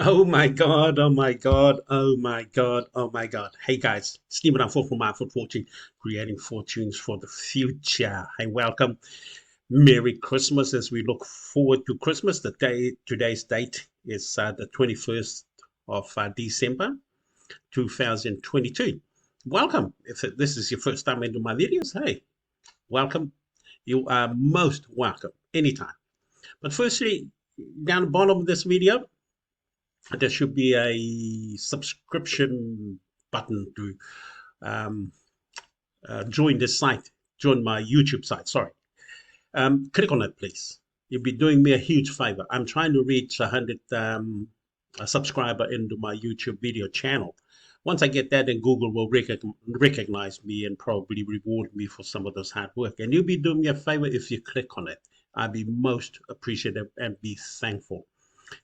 Oh my God, oh my God, oh my God, oh my God. Hey guys, Stephen and for Market Fortune, creating fortunes for the future. Hey, welcome. Merry Christmas as we look forward to Christmas. Today's date is the 21st of December 2022. Welcome. If this is your first time into my videos, hey, welcome. You are most welcome anytime. But firstly, down the bottom of this video, there should be a subscription button to um, join this site, join my YouTube site. Sorry. Click on it, please. You'll be doing me a huge favor. I'm trying to reach 100 a subscriber into my YouTube video channel. Once I get that, then Google will recognize me and probably reward me for some of this hard work. And you'll be doing me a favor if you click on it. I'd be most appreciative and be thankful.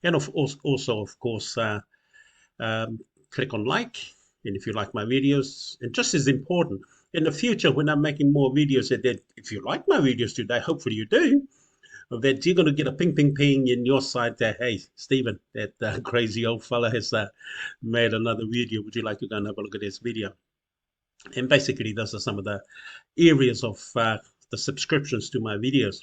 And also, of course, um, click on like. And if you like my videos, and just as important, in the future when I'm making more videos, that if you like my videos today, hopefully you do, that you're going to get a ping, ping, ping in your side that, hey, Stephen, that crazy old fella has made another video. Would you like to go and have a look at this video? And basically, those are some of the areas of the subscriptions to my videos,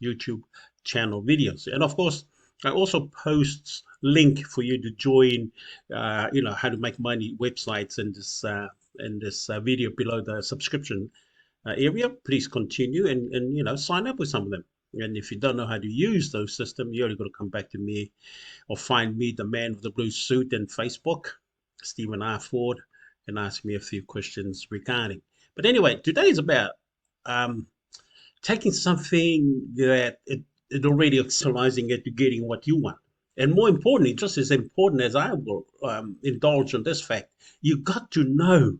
YouTube channel videos. And of course, I also post link for you to join, how to make money websites in this video below the subscription area. Please continue and sign up with some of them. And if you don't know how to use those systems, you're got to come back to me or find me, the man with the blue suit, in Facebook, Stephen R. Ford, and ask me a few questions regarding. But anyway, today is about um, taking something that it already actualizing it to getting what you want. And more importantly, just as important as I will indulge on this fact, you got to know,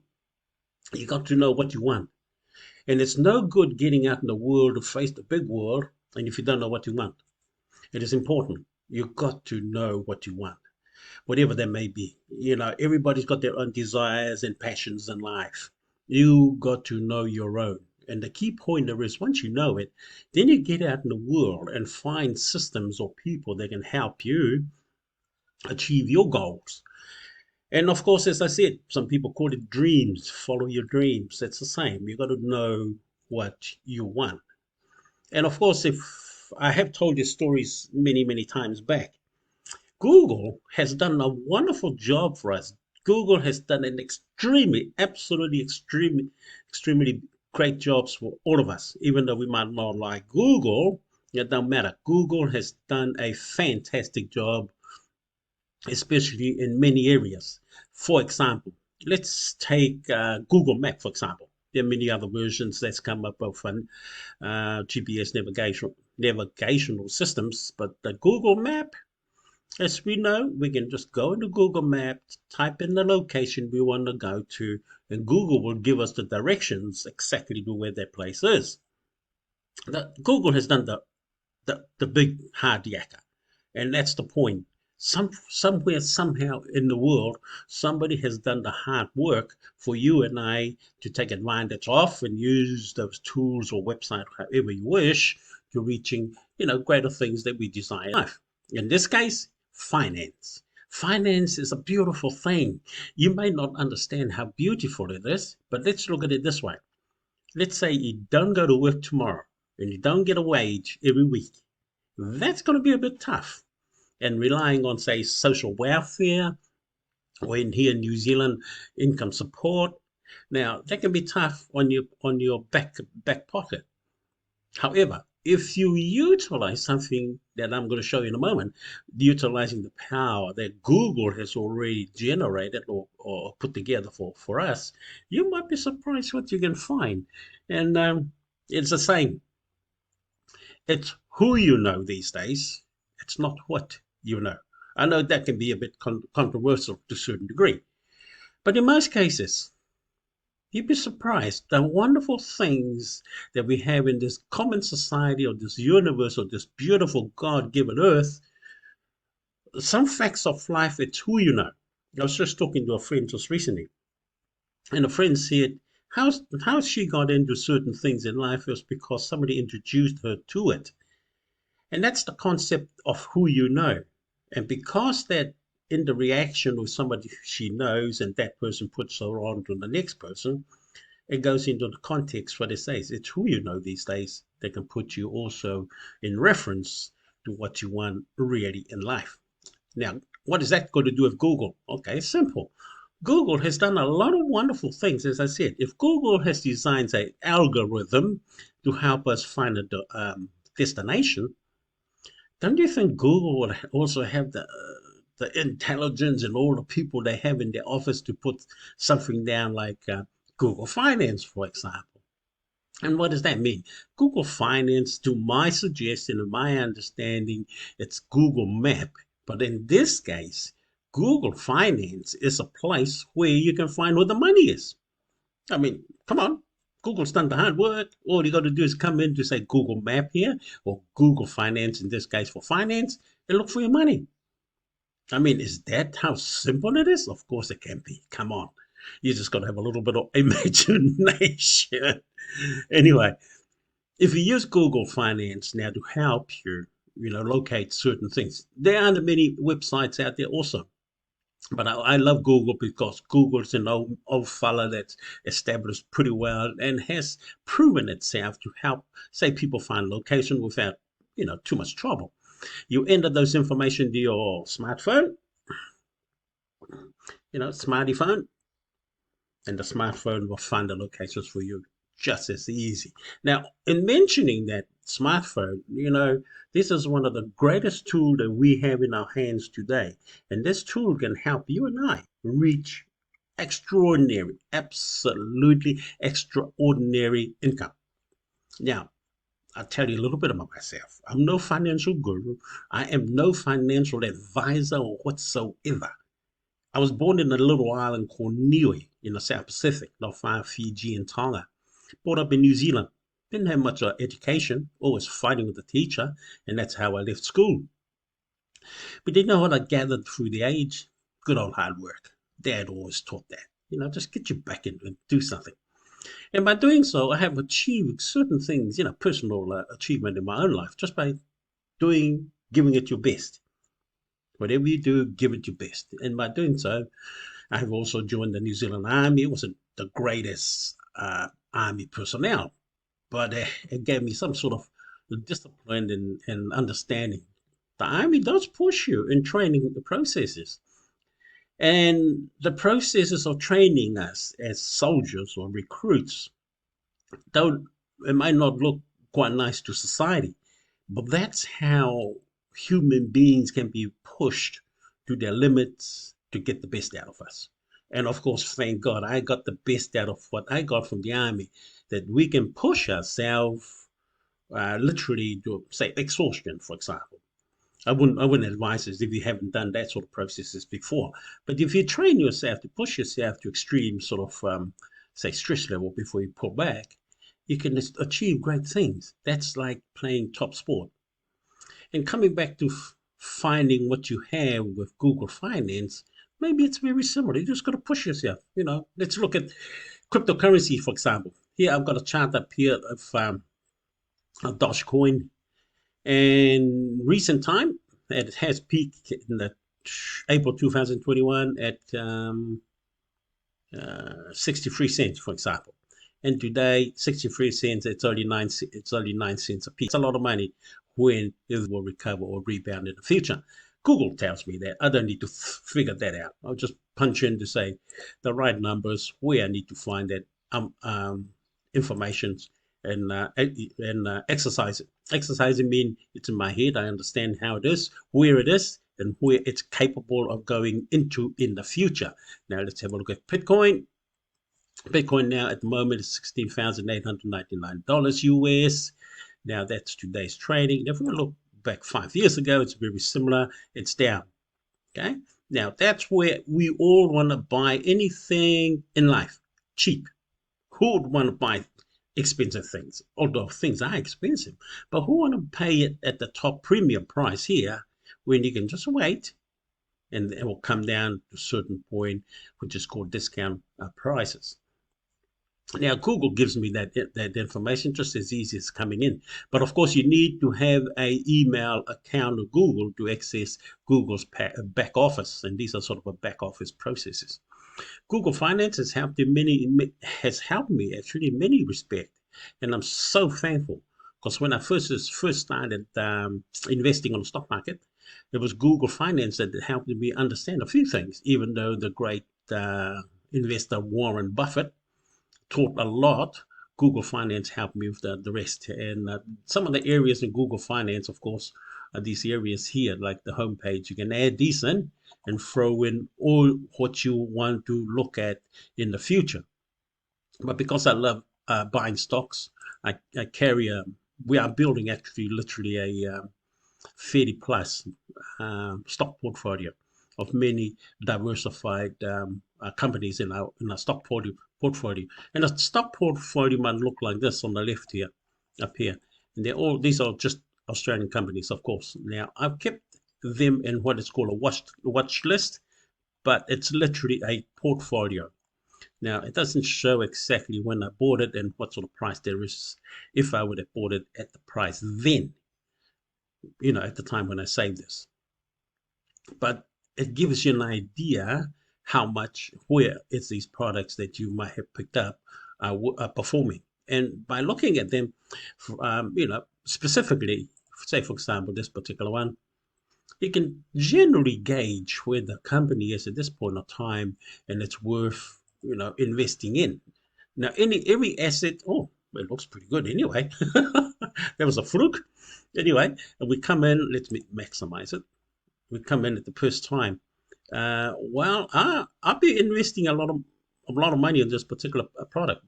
what you want. And it's no good getting out in the world to face the big world, and if you don't know what you want, it is important. You got to know what you want, whatever that may be. Everybody's got their own desires and passions in life. You got to know your own. And the key point there is, once you know it, then you get out in the world and find systems or people that can help you achieve your goals. And of course, as I said, some people call it dreams. Follow your dreams. It's the same. You got to know what you want. And of course, if I have told you stories many, many times back, Google has done a wonderful job for us. Google has done an absolutely extremely great jobs for all of us. Even though we might not like Google, it doesn't matter. Google has done a fantastic job, especially in many areas. For example, let's take Google Map, for example. There are many other versions that's come up of GPS navigational systems, but the Google Map, as we know, we can just go into Google Maps, type in the location we want to go to, and Google will give us the directions exactly to where that place is. Google has done the big hard yakka, and that's the point. Somewhere, somehow in the world, somebody has done the hard work for you and I to take advantage of and use those tools or website, however you wish, to reaching, greater things that we desire in life. In this case, finance. Finance is a beautiful thing. You may not understand how beautiful it is, but let's look at it this way. Let's say you don't go to work tomorrow and you don't get a wage every week. That's going to be a bit tough. And relying on, say, social welfare, or here in New Zealand, income support. Now, that can be tough on your back pocket. However, if you utilize something that I'm going to show you in a moment, utilizing the power that Google has already generated or put together for us, you might be surprised what you can find. And it's the same. It's who you know these days. It's not what you know. I know that can be a bit controversial to a certain degree. But in most cases, you'd be surprised the wonderful things that we have in this common society or this universe or this beautiful God-given earth. Some facts of life, it's who you know. I was just talking to a friend just recently, and a friend said, how she got into certain things in life was because somebody introduced her to it. And that's the concept of who you know. And because that in the reaction with somebody she knows and that person puts her on to the next person, it goes into the context what it says. It's who you know these days that can put you also in reference to what you want really in life. Now, what is that got to do with Google? Okay, simple. Google has done a lot of wonderful things. As I said, if Google has designed an algorithm to help us find a destination, don't you think Google would also have the intelligence and all the people they have in their office to put something down like Google Finance, for example? And what does that mean? Google Finance, to my suggestion and my understanding, it's Google Map. But in this case, Google Finance is a place where you can find where the money is. I mean, come on. Google's done the hard work. All you got to do is come in to say Google Map here or Google Finance, in this case for finance, and look for your money. I mean, is that how simple it is? Of course it can be. Come on. You just got to have a little bit of imagination. Anyway, if you use Google Finance now to help you, locate certain things, there are many websites out there also. But I love Google because Google's an old fella that's established pretty well and has proven itself to help, say, people find location without, too much trouble. You enter those information to your smartphone, smarty phone, and the smartphone will find the locations for you just as easy. Now, in mentioning that smartphone, this is one of the greatest tools that we have in our hands today. And this tool can help you and I reach extraordinary, absolutely extraordinary income. Now, I'll tell you a little bit about myself. I'm no financial guru. I am no financial advisor or whatsoever. I was born in a little island called Niue in the South Pacific, not far Fiji and Tonga. Brought up in New Zealand. Didn't have much education, always fighting with the teacher, and that's how I left school. But you know what I gathered through the age? Good old hard work. Dad always taught that. Just get your back in and do something. And by doing so, I have achieved certain things, personal achievement in my own life just by giving it your best. Whatever you do, give it your best. And by doing so, I have also joined the New Zealand Army. It wasn't the greatest Army personnel, but it gave me some sort of discipline and understanding. The Army does push you in training processes. And the processes of training us as soldiers or recruits, though it might not look quite nice to society, but that's how human beings can be pushed to their limits to get the best out of us. And of course, thank God, I got the best out of what I got from the Army, that we can push ourselves literally to, say, exhaustion, for example. I wouldn't advise this if you haven't done that sort of processes before. But if you train yourself to push yourself to extreme sort of, say, stress level before you pull back, you can achieve great things. That's like playing top sport. And coming back to finding what you have with Google Finance, maybe it's very similar. You just got to push yourself. Let's look at cryptocurrency, for example. Here I've got a chart up here of Dogecoin. And recent time, it has peaked in the April 2021 at 63 cents, for example. And today, 63 cents, it's only 9 cents a piece. It's a lot of money when it will recover or rebound in the future. Google tells me that. I don't need to figure that out. I'll just punch in to say the right numbers, where I need to find that information and exercise it. Exercising means it's in my head. I understand how it is, where it is, and where it's capable of going into in the future. Now let's have a look at Bitcoin. Bitcoin now at the moment is $16,899 US. Now that's today's trading. If we look back 5 years ago, it's very similar. It's down. Okay. Now that's where we all want to buy anything in life cheap. Who would want to buy expensive things? Although things are expensive, but who want to pay it at the top premium price here when you can just wait and it will come down to a certain point, which is called discount prices. Now, Google gives me that information just as easy as coming in. But of course, you need to have a email account of Google to access Google's back office, and these are sort of a back office processes. Google Finance has helped me actually in many respects, and I'm so thankful because when I first started investing on the stock market, it was Google Finance that helped me understand a few things. Even though the great investor Warren Buffett taught a lot, Google Finance helped me with the rest. And some of the areas in Google Finance, of course, are these areas here, like the homepage. You can add these in and throw in all what you want to look at in the future. But because I love buying stocks, I carry we are building actually literally a 30 plus stock portfolio of many diversified companies in our stock portfolio. And the stock portfolio might look like this on the left here, up here. And these are just Australian companies, of course. Now, I've kept them in what is called a watch list, but it's literally a portfolio. Now, it doesn't show exactly when I bought it and what sort of price there is if I would have bought it at the price then, at the time when I saved this. But it gives you an idea how much, where is these products that you might have picked up are performing. And by looking at them, specifically, say for example, this particular one, you can generally gauge where the company is at this point of time and it's worth, investing in. Now, every asset, oh, it looks pretty good anyway. There was a fluke. Anyway, and we come in, let's maximize it. We come in at the first time. I'll be investing a lot of money on this particular product,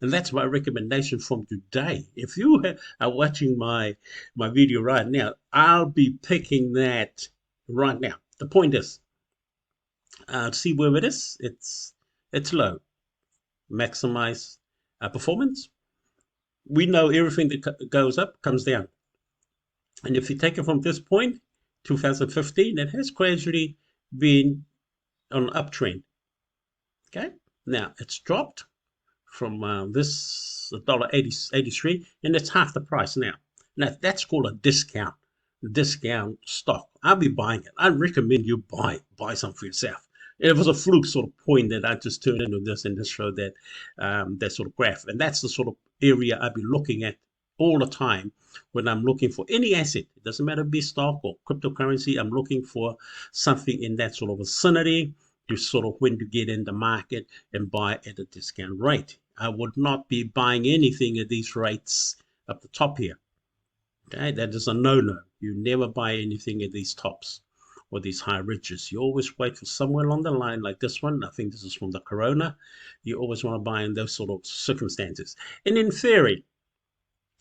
and that's my recommendation from today. If you are watching my video right now, I'll be picking that right now. The point is, see where it is. It's low. Maximize performance. We know everything that goes up comes down. And if you take it from this point, 2015, it has gradually been on an uptrend. Okay, now it's dropped from this $1.83, and it's half the price now. Now that's called a discount stock. I'll be buying it. I recommend you buy some for yourself. It was a fluke sort of point that I just turned into this and just showed that sort of graph, and that's the sort of area I'll be looking at all the time when I'm looking for any asset. It doesn't matter if it's stock or cryptocurrency. I'm looking for something in that sort of vicinity to sort of when to get in the market and buy at a discount rate. I would not be buying anything at these rates up the top here. Okay, that is a no-no. You never buy anything at these tops or these high ridges. You always wait for somewhere along the line like this one. I think this is from the Corona. You always want to buy in those sort of circumstances. And in theory,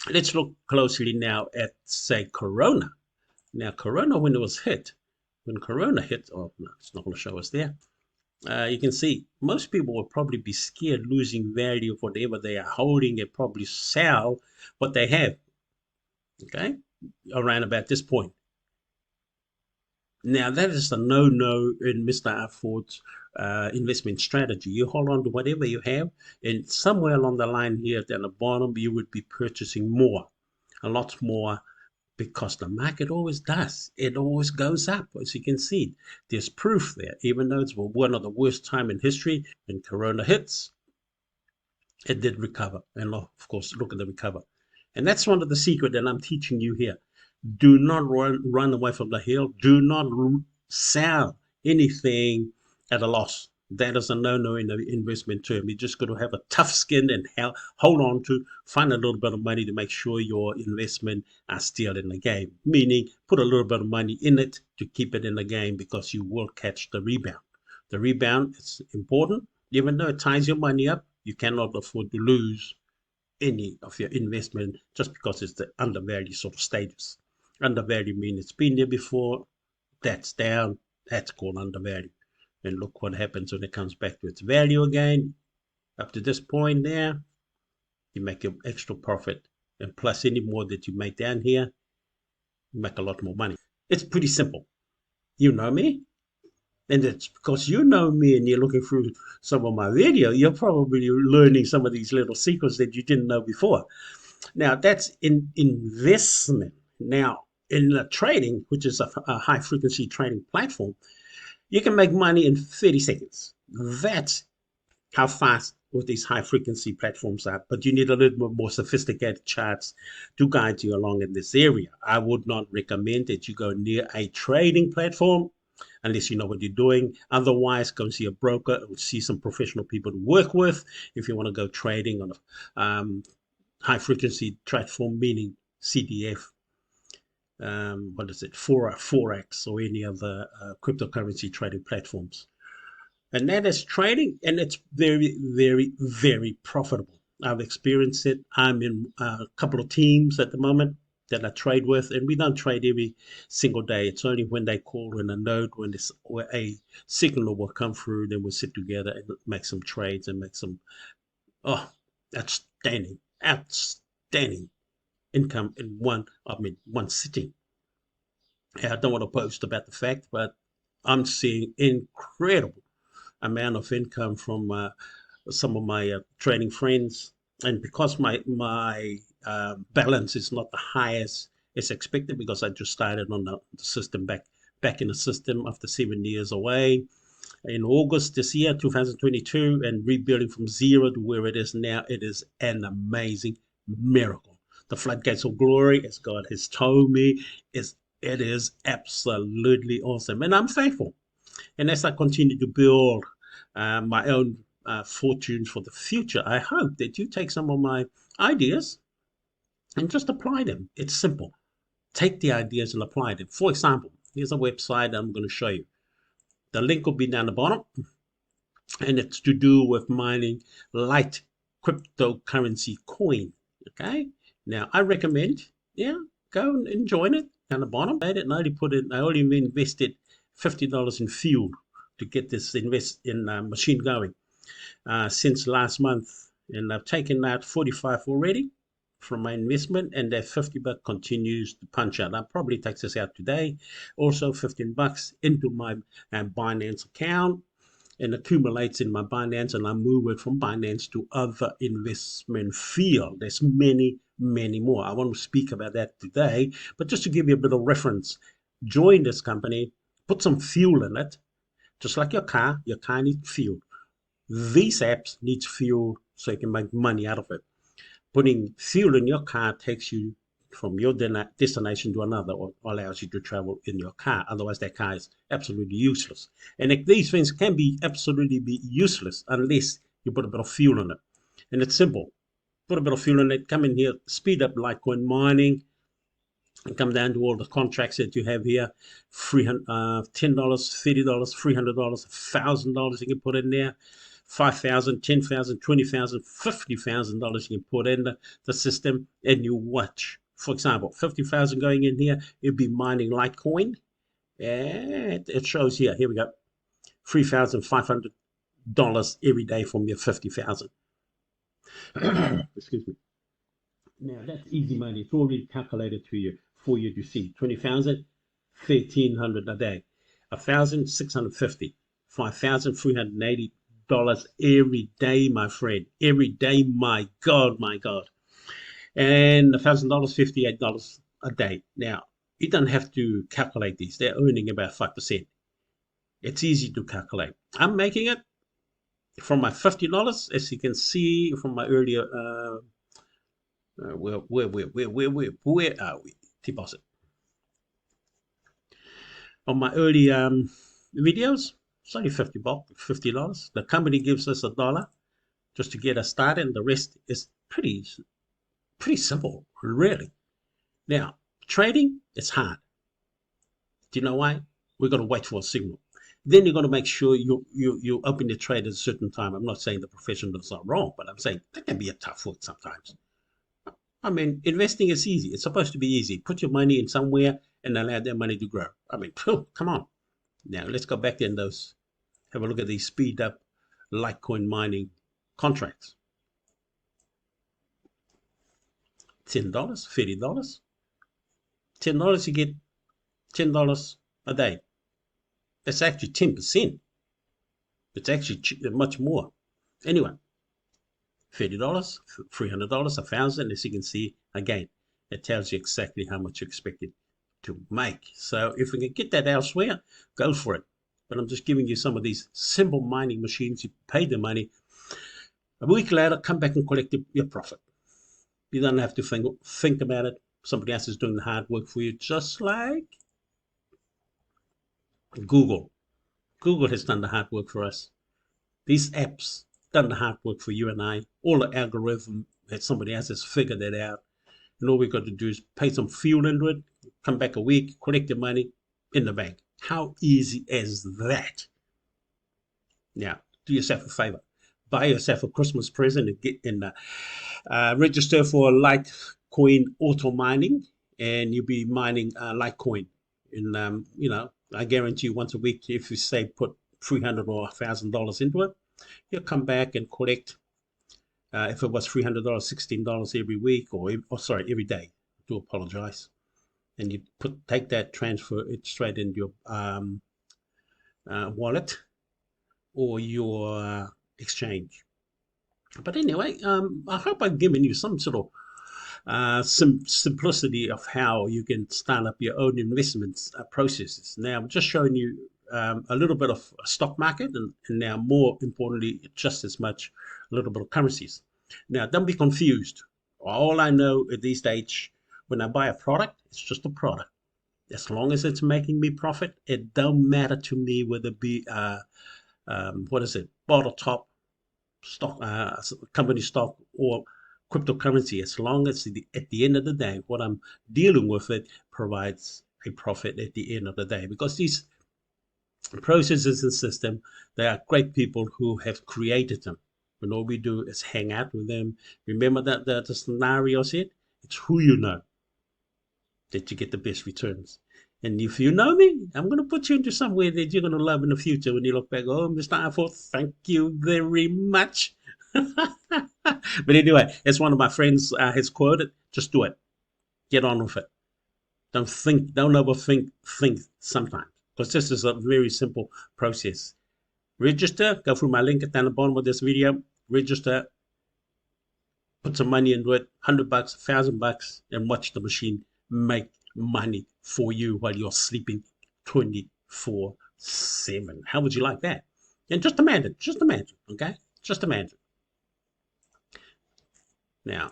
let's look closely now at, say, Corona. Now, Corona, when Corona hit, oh, no, it's not going to show us there. You can see most people will probably be scared losing value of whatever they are holding and probably sell what they have, okay, around about this point. Now, that is a no-no in Mr. Afford's investment strategy. You hold on to whatever you have, and somewhere along the line here down the bottom, you would be purchasing more, a lot more, because the market always does. It always goes up, as you can see. There's proof there. Even though it's one of the worst time in history, when Corona hits, it did recover. And of course, look at the recover. And that's one of the secret that I'm teaching you here. Do not run away from the hill. Do not sell anything at a loss. That is a no-no in the investment term. You just got to have a tough skin and hold on to, find a little bit of money to make sure your investment are still in the game. Meaning, put a little bit of money in it to keep it in the game because you will catch the rebound. The rebound is important. Even though it ties your money up, you cannot afford to lose any of your investment just because it's the undervalued sort of status. Undervalued means it's been there before, that's down, that's called undervalued. And look what happens when it comes back to its value again. Up to this point there, you make an extra profit. And plus any more that you make down here, you make a lot more money. It's pretty simple. You know me. And it's because you know me and you're looking through some of my video, you're probably learning some of these little secrets that you didn't know before. Now, that's in investment. Now, in the trading, which is a high frequency trading platform, you can make money in 30 seconds. That's how fast with these high frequency platforms are. But you need a little bit more sophisticated charts to guide you along in this area. I would not recommend that you go near a trading platform unless you know what you're doing. Otherwise, go see a broker or see some professional people to work with if you want to go trading on a high frequency platform, meaning CDF, what is it, Forex, or any other cryptocurrency trading platforms. And that is trading, and it's very, very, very profitable. I've experienced it. I'm in a couple of teams at the moment that I trade with, and we don't trade every single day. It's only when they call in a node, when this where a signal will come through, then we'll sit together and make some trades and make some oh, outstanding income in one sitting. I don't want to boast about the fact, but I'm seeing incredible amount of income from some of my trading friends, and because my balance is not the highest as expected, because I just started on the system back in the system after 7 years away in August this year, 2022, and rebuilding from zero to where it is now. It is an amazing miracle. The floodgates of glory, as God has told me, it is absolutely awesome, and I'm thankful. And as I continue to build my own fortunes for the future, I hope that you take some of my ideas and just apply them. It's simple. Take the ideas and apply them. For example, here's a website I'm going to show you. The link will be down the bottom, and it's to do with mining light cryptocurrency coin. Okay. Now I recommend, yeah, go and join it down the bottom. I only invested $50 in fuel to get this machine going since last month, and I've taken out 45 already from my investment, and that 50 buck continues to punch out. I'll probably take this out today. Also, 15 bucks into my Binance account and accumulates in my Binance, and I move it from Binance to other investment field. There's many, many more. I want to speak about that today, but just to give you a bit of reference, join this company, put some fuel in it, just like your car needs fuel. These apps need fuel so you can make money out of it. Putting fuel in your car takes you from your destination to another, or allows you to travel in your car. Otherwise, that car is absolutely useless. And these things can be absolutely useless unless you put a bit of fuel in it. And it's simple. Put a bit of fuel in it, come in here, speed up Litecoin mining, and come down to all the contracts that you have here. $10, $30, $300, $1,000 you can put in there. $5,000, $10,000, $20,000, $50,000 you can put in the system, and you watch. For example, 50,000 going in here, you'd be mining Litecoin. And it shows here. Here we go. $3,500 every day from your 50,000. Excuse me. Now that's easy money. It's already calculated to you for you to see. 20,000, 1,300 a day. 1,650, $5,380 every day, my friend. Every day, my God, my God. And $1,000, $58 a day. Now, you don't have to calculate these. They're earning about 5%. It's easy to calculate. I'm making it from my $50, as you can see from my earlier where are we? Deposit. On my early videos, it's only $50. The company gives us $1 just to get us started, and the rest is pretty simple, really. Now, trading, it's hard. Do you know why? We're going to wait for a signal. Then you're going to make sure you open your trade at a certain time. I'm not saying the professionals are wrong, but I'm saying that can be a tough work sometimes. I mean, investing is easy. It's supposed to be easy. Put your money in somewhere and allow that money to grow. I mean, come on. Now, let's go back in those. Have a look at these speed up Litecoin mining contracts. $10, $30. $10, you get $10 a day. That's actually 10%. It's actually much more. Anyway, $30, $300, 1,000. As you can see, again, it tells you exactly how much you're expected to make. So if we can get that elsewhere, go for it. But I'm just giving you some of these simple mining machines. You pay the money. A week later, come back and collect your profit. You don't have to think about it. Somebody else is doing the hard work for you, just like Google. Google has done the hard work for us. These apps done the hard work for you and I. All the algorithm that somebody else has figured that out. And all we got to do is pay some fuel into it, come back a week, collect your money in the bank. How easy is that? Now, do yourself a favor. Buy yourself a Christmas present and get in the register for Litecoin auto mining, and you'll be mining Litecoin. And I guarantee you, once a week, if you say put $300 or $1,000 into it, you'll come back and collect. If it was $300, $16 every week, or sorry, every day. I do apologize. And you take that, transfer it straight into your wallet or your exchange. But anyway, I hope I've given you some sort of simplicity of how you can start up your own investments processes. Now, I'm just showing you a little bit of stock market, and now more importantly, just as much a little bit of currencies. Now, don't be confused. All I know at this stage, when I buy a product, it's just a product. As long as it's making me profit, it don't matter to me whether it be bottle top stock, company stock, or cryptocurrency. As long as at the end of the day, what I'm dealing with it provides a profit at the end of the day, because these processes and system, they are great people who have created them. And all we do is hang out with them. Remember that the scenario said, it's who you know that you get the best returns. And if you know me, I'm going to put you into somewhere that you're going to love in the future when you look back. Oh, Mr. Arthur, thank you very much. But anyway, as one of my friends has quoted, just do it. Get on with it. Don't overthink, think sometimes. Because this is a very simple process. Register, go through my link down the bottom of this video. Register, put some money into it, $100, $1,000, and watch the machine make money for you while you're sleeping 24/7. How would you like that? And just imagine, okay? Just imagine. Now,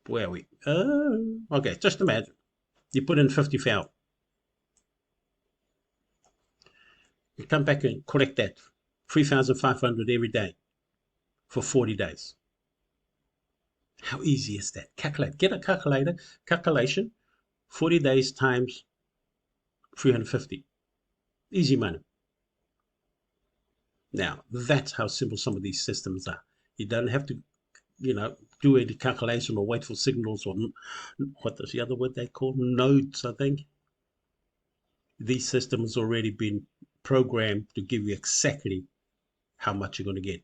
where are we? Okay, just imagine. You put in 50,000. You come back and collect that 3,500 every day for 40 days. How easy is that? Calculate. Get a calculation. 40 days times 350. Easy money. Now, that's how simple some of these systems are. You don't have to, do any calculation or wait for signals, or what is the other word they call? Nodes, I think. These systems already been programmed to give you exactly how much you're going to get.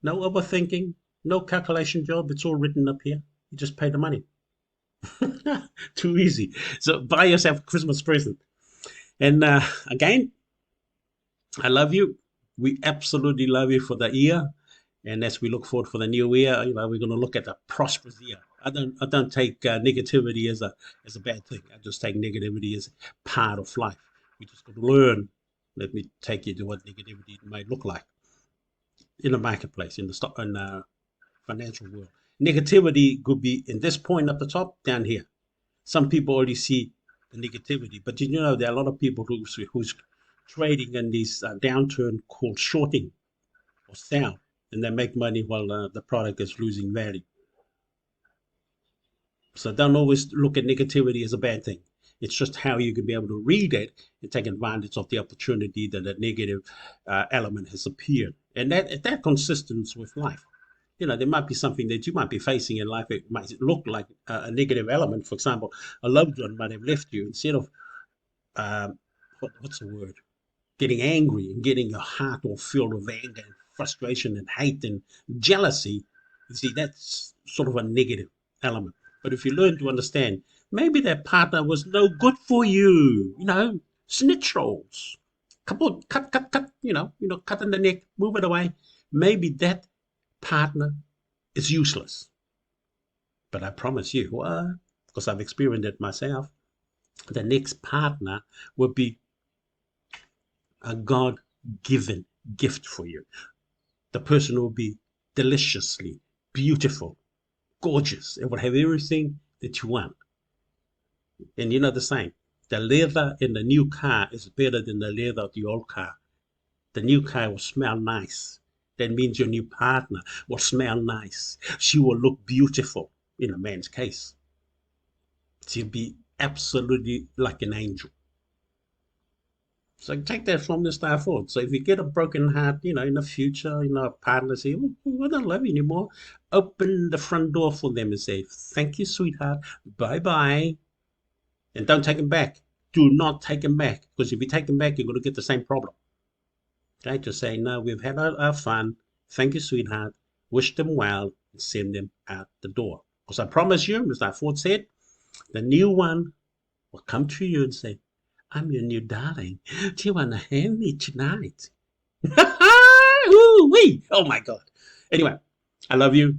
No overthinking, no calculation job. It's all written up here. You just pay the money. Too easy. So buy yourself a Christmas present. And again, I love you. We absolutely love you for the year. And as we look forward for the new year, we're going to look at a prosperous year. I don't take negativity as a bad thing. I just take negativity as part of life. We just got to learn. Let me take you to what negativity might look like in the marketplace, in the stock and financial world. Negativity could be in this point up the top, down here. Some people already see the negativity, but there are a lot of people who's trading in these downturn called shorting or sell, and they make money while the product is losing value. So don't always look at negativity as a bad thing. It's just how you can be able to read it and take advantage of the opportunity that a negative element has appeared. And that consistence with life. There might be something that you might be facing in life. It might look like a negative element. For example, a loved one might have left you. Instead of, what's the word? Getting angry and getting your heart all filled with anger and frustration and hate and jealousy. You see, that's sort of a negative element. But if you learn to understand, maybe that partner was no good for you, snitch rolls. Couple, cut, cut in the neck, move it away. Maybe that partner is useless. But I promise you, what? Because I've experienced it myself, the next partner will be a God given gift for you. The person will be deliciously beautiful, gorgeous, and will have everything that you want. And you know the saying, the leather in the new car is better than the leather of the old car. The new car will smell nice. That means your new partner will smell nice. She will look beautiful in a man's case. She'll be absolutely like an angel. So take that from the start forward. So if you get a broken heart, in the future, a partner say, oh, I don't love you anymore. Open the front door for them and say, thank you, sweetheart. Bye-bye. And don't take him back. Do not take him back. Because if you take him back, you're going to get the same problem. Okay, just say, no, we've had our fun. Thank you, sweetheart. Wish them well and send them out the door. Because I promise you, Mr. Ford said, the new one will come to you and say, I'm your new darling. Do you want to have me tonight? Ooh-wee. Oh, my God. Anyway, I love you.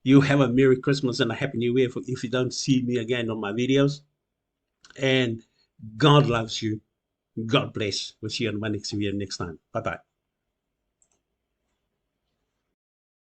You have a Merry Christmas and a Happy New Year if you don't see me again on my videos. And God loves you. God bless. We'll see you on my next video next time. Bye-bye.